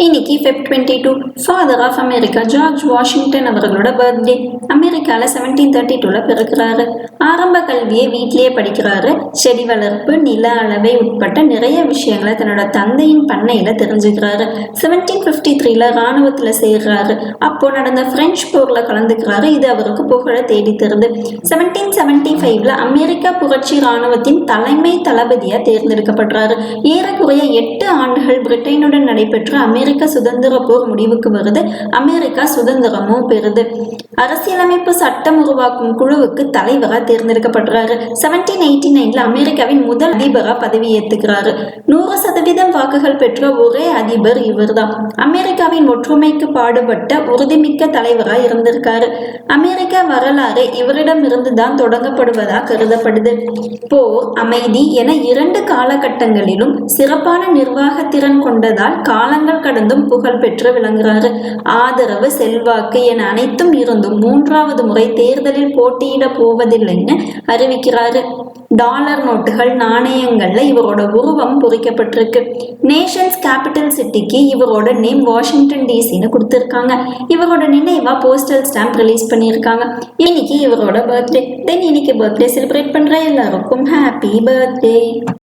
இன்னைக்கு Feb 22 father of America George Washington அவர்களோட birthday. அமெரிக்காவில் 1732 பிறக்கிறாரு. ஆரம்ப கல்வியை வீட்டிலேயே படிக்கிறாரு. செடி வளர்ப்பு, நில அளவை உட்பட்ட நிறைய விஷயங்களை தன்னோட தந்தையின் பண்ணையில தெரிஞ்சுக்கிறாரு. 1753 இராணுவத்தில் சேர்றாரு. அப்போ நடந்த பிரெஞ்சு போர்ல கலந்துக்கிறாரு. இது அவருக்கு புகழ தேடி தருது. 1775 அமெரிக்கா புரட்சி இராணுவத்தின் தலைமை தளபதியா தேர்ந்தெடுக்கப்படுறாரு. ஏறக்குறைய 8 ஆண்டுகள் பிரிட்டனுடன் நடைபெற்ற அமெரிக்க சுதந்திர போர் முடிவுக்கு வருது. அமெரிக்கா சுதந்திரமும் பெறுது. அரசியலமைப்பு சட்டம் உருவாக்கும் குழுவுக்கு தலைவரா தேர்ந்தெடுக்கப்படுறாரு. 1789 அமெரிக்காவின் முதல் அதிபரா பதவியேற்றுக்கிறாரு. 100% வாக்குகள் பெற்ற ஒரே அதிபர் இவர்தான். அமெரிக்காவின் ஒற்றுமைக்கு பாடுபட்ட உறுதிமிக்க தலைவரா இருந்திருக்காரு. அமெரிக்க வரலாறு இவரிடம் இருந்துதான் தொடங்கப்படுவதா கருதப்படுது. போர், அமைதி என 2 காலகட்டங்களிலும் சிறப்பான நிர்வாக திறன் கொண்டதால் காலங்கள் கடந்தும் புகழ் பெற்று விளங்குறாரு. ஆதரவு, செல்வாக்கு என அனைத்தும் இருந்தும் 3வது முறை தேர்தலில் போட்டியிட போவதில்லைன்னு அறிவிக்கிறாரு. டாலர் நோட்டுகள், நாணயங்கள்ல இவரோட உருவம் பொறிக்கப்பட்டிருக்கு. நேஷன்ஸ் கேபிட்டல் சிட்டிக்கு இவரோட நேம் வாஷிங்டன் டிசின்னு கொடுத்துருக்காங்க. இவரோட நினைவா போஸ்டல் ஸ்டாம்ப் ரிலீஸ் பண்ணியிருக்காங்க. இன்னைக்கு இவரோட பர்த்டே. இன்னைக்கு பர்த்டே செலிப்ரேட் பண்ற எல்லாருக்கும் ஹாப்பி பர்த்டே.